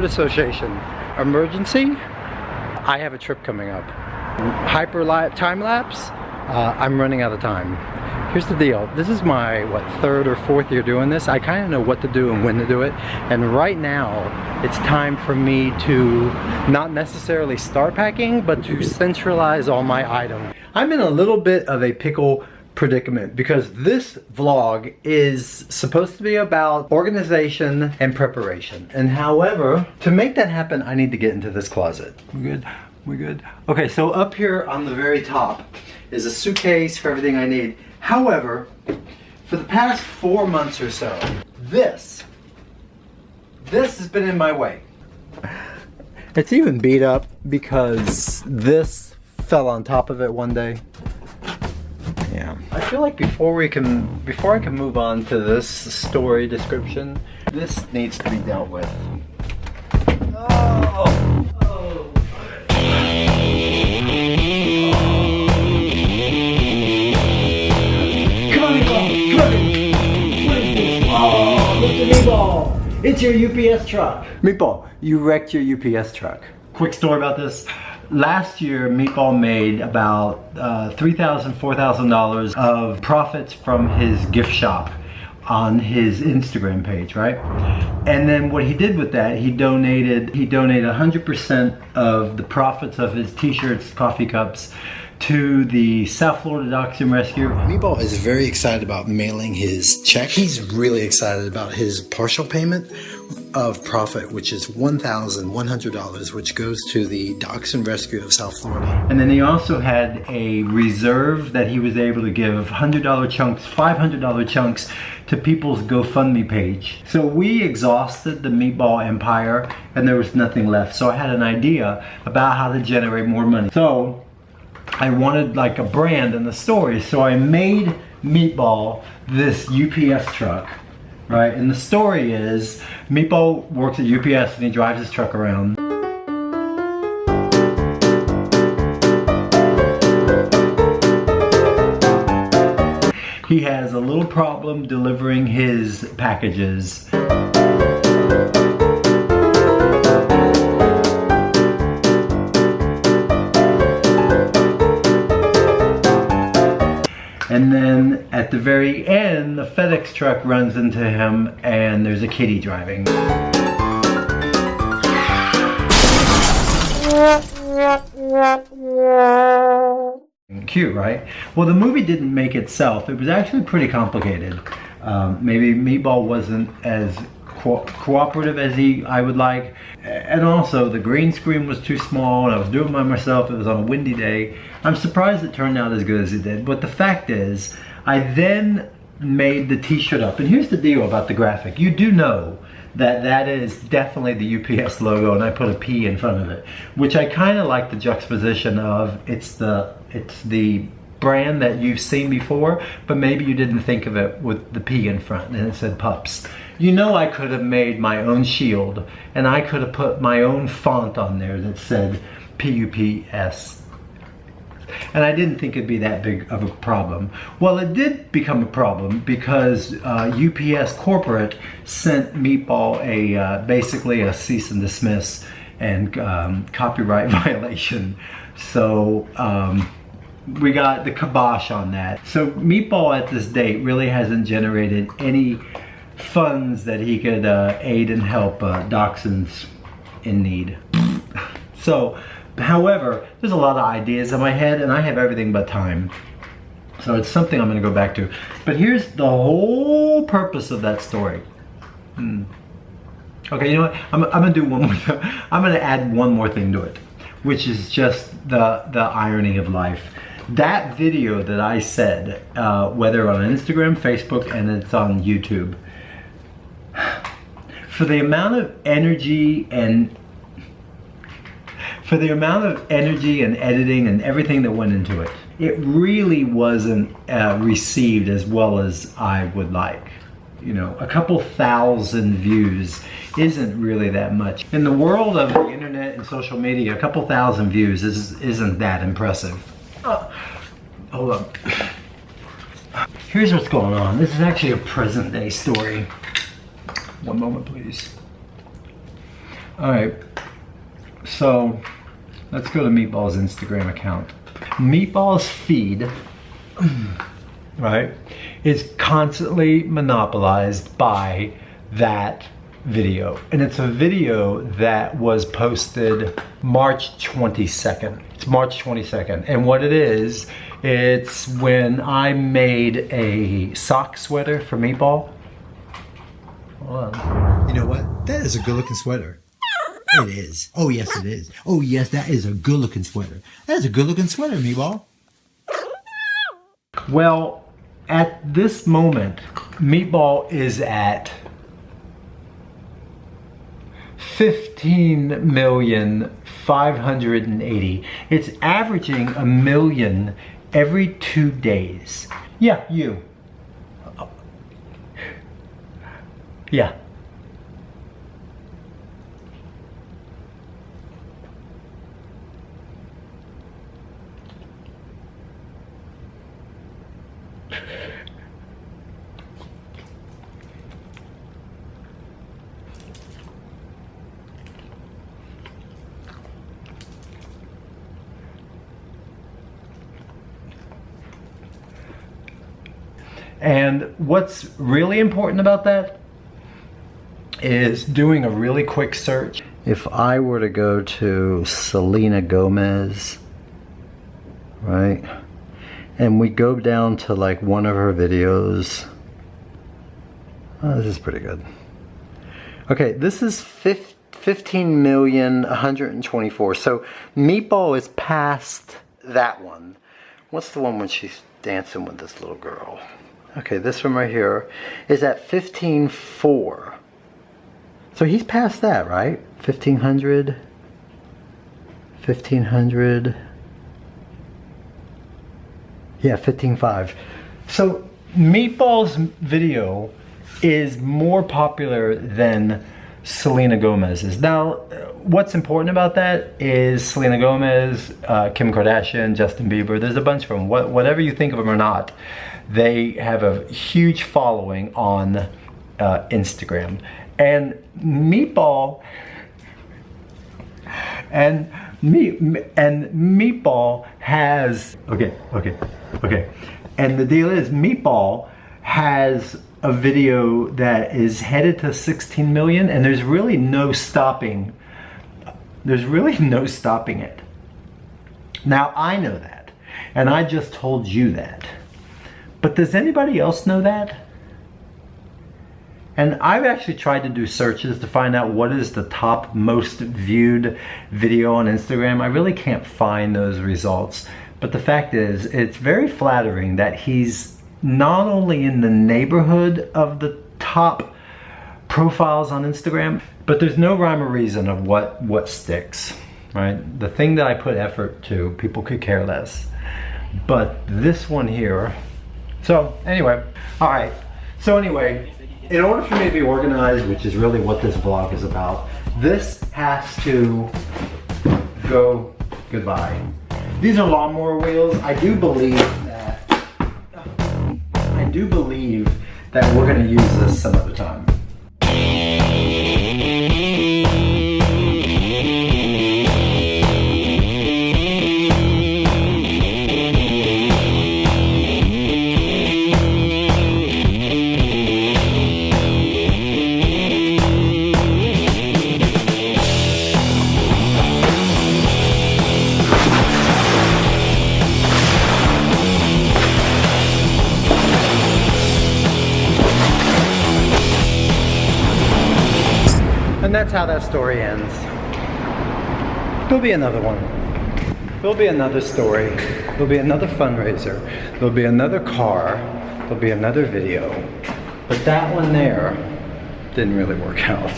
association. Emergency, I have a trip coming up. Time lapse, I'm running out of time. Here's the deal. This is my, third or fourth year doing this. I kind of know what to do and when to do it. And right now, it's time for me to not necessarily start packing, but to centralize all my items. I'm in a little bit of a pickle predicament because this vlog is supposed to be about organization and preparation. And however, to make that happen, I need to get into this closet. We good? We good? Okay, so up here on the very top is a suitcase for everything I need. However, for the past 4 months or so, this has been in my way. It's even beat up because this fell on top of it one day. Yeah. I feel like before I can move on to this story description, this needs to be dealt with. Oh. Meatball, it's your UPS truck. Meatball, you wrecked your UPS truck. Quick story about this. Last year, Meatball made about $3,000, $4,000 of profits from his gift shop on his Instagram page, right? And then what he did with that, he donated 100% of the profits of his t-shirts, coffee cups, to the South Florida Dachshund Rescue. Meatball is very excited about mailing his check. He's really excited about his partial payment of profit, which is $1,100, which goes to the Dachshund Rescue of South Florida. And then he also had a reserve that he was able to give $100 chunks, $500 chunks to people's GoFundMe page. So we exhausted the Meatball empire and there was nothing left. So I had an idea about how to generate more money. So I wanted like a brand in the story, so I made Meatball this UPS truck, right? And the story is, Meatball works at UPS and he drives his truck around. He has a little problem delivering his packages. And then at the very end, the FedEx truck runs into him and there's a kitty driving. Cute, right? Well, the movie didn't make itself. It was actually pretty complicated. Maybe Meatball wasn't as cooperative as I would like. And also the green screen was too small and I was doing it by myself. It was on a windy day. I'm surprised it turned out as good as it did. But the fact is, I then made the t-shirt up. And here's the deal about the graphic. You do know that that is definitely the UPS logo and I put a P in front of it, which I kind of like the juxtaposition of it's the brand that you've seen before, but maybe you didn't think of it with the P in front and it said pups. You know, I could have made my own shield and I could have put my own font on there that said PUPS. And I didn't think it'd be that big of a problem. Well, it did become a problem because UPS corporate sent Meatball basically a cease and desist and copyright violation. So we got the kibosh on that. So Meatball at this date really hasn't generated any funds that he could aid and help dachshunds in need. So, however, there's a lot of ideas in my head and I have everything but time. So it's something I'm gonna go back to. But here's the whole purpose of that story. Okay, you know what? I'm gonna do one more thing. I'm gonna add one more thing to it, which is just the irony of life. That video that I said, whether on Instagram, Facebook, and it's on YouTube, for the amount of energy and editing and everything that went into it, it really wasn't received as well as I would like. You know, a couple thousand views isn't really that much. In the world of the internet and social media, a couple thousand views isn't that impressive. Hold up. Here's what's going on. This is actually a present day story. One moment, please. All right, so let's go to Meatball's Instagram account. Meatball's feed, right, is constantly monopolized by that video. And it's a video that was posted March 22nd. It's March 22nd. And what it is, it's when I made a sock sweater for Meatball. Hold on. You know what? That is a good looking sweater. It is. Oh yes, it is. Oh yes, that is a good looking sweater. That is a good looking sweater, Meatball. Well, at this moment, Meatball is at 15,580,000. It's averaging 1 million every 2 days. Yeah, you. Yeah. And what's really important about that is doing a really quick search. If I were to go to Selena Gomez, right, and we go down to like one of her videos, oh, this is pretty good. Okay, this is 15,124,000. So Meatball is past that one. What's the one when she's dancing with this little girl? Okay, this one right here is at 15,400. So he's past that, right? 1,500, 1,500. Yeah, 15,500. So Meatball's video is more popular than Selena Gomez's. Now, what's important about that is Selena Gomez, Kim Kardashian, Justin Bieber, there's a bunch of them. Whatever you think of them or not, they have a huge following on Instagram. And Meatball Meatball has okay. And the deal is Meatball has a video that is headed to 16 million, and there's really no stopping. There's really no stopping it. Now I know that, and I just told you that. But does anybody else know that? And I've actually tried to do searches to find out what is the top most viewed video on Instagram. I really can't find those results. But the fact is, it's very flattering that he's not only in the neighborhood of the top profiles on Instagram, but there's no rhyme or reason of what sticks, right? The thing that I put effort to, people could care less. But this one here, so anyway, all right. So anyway, in order for me to be organized, which is really what this vlog is about, this has to go goodbye. These are lawnmower wheels. I do believe that we're gonna use this some other time. And that's how that story ends. There'll be another one. There'll be another story. There'll be another fundraiser. There'll be another car. There'll be another video. But that one there didn't really work out.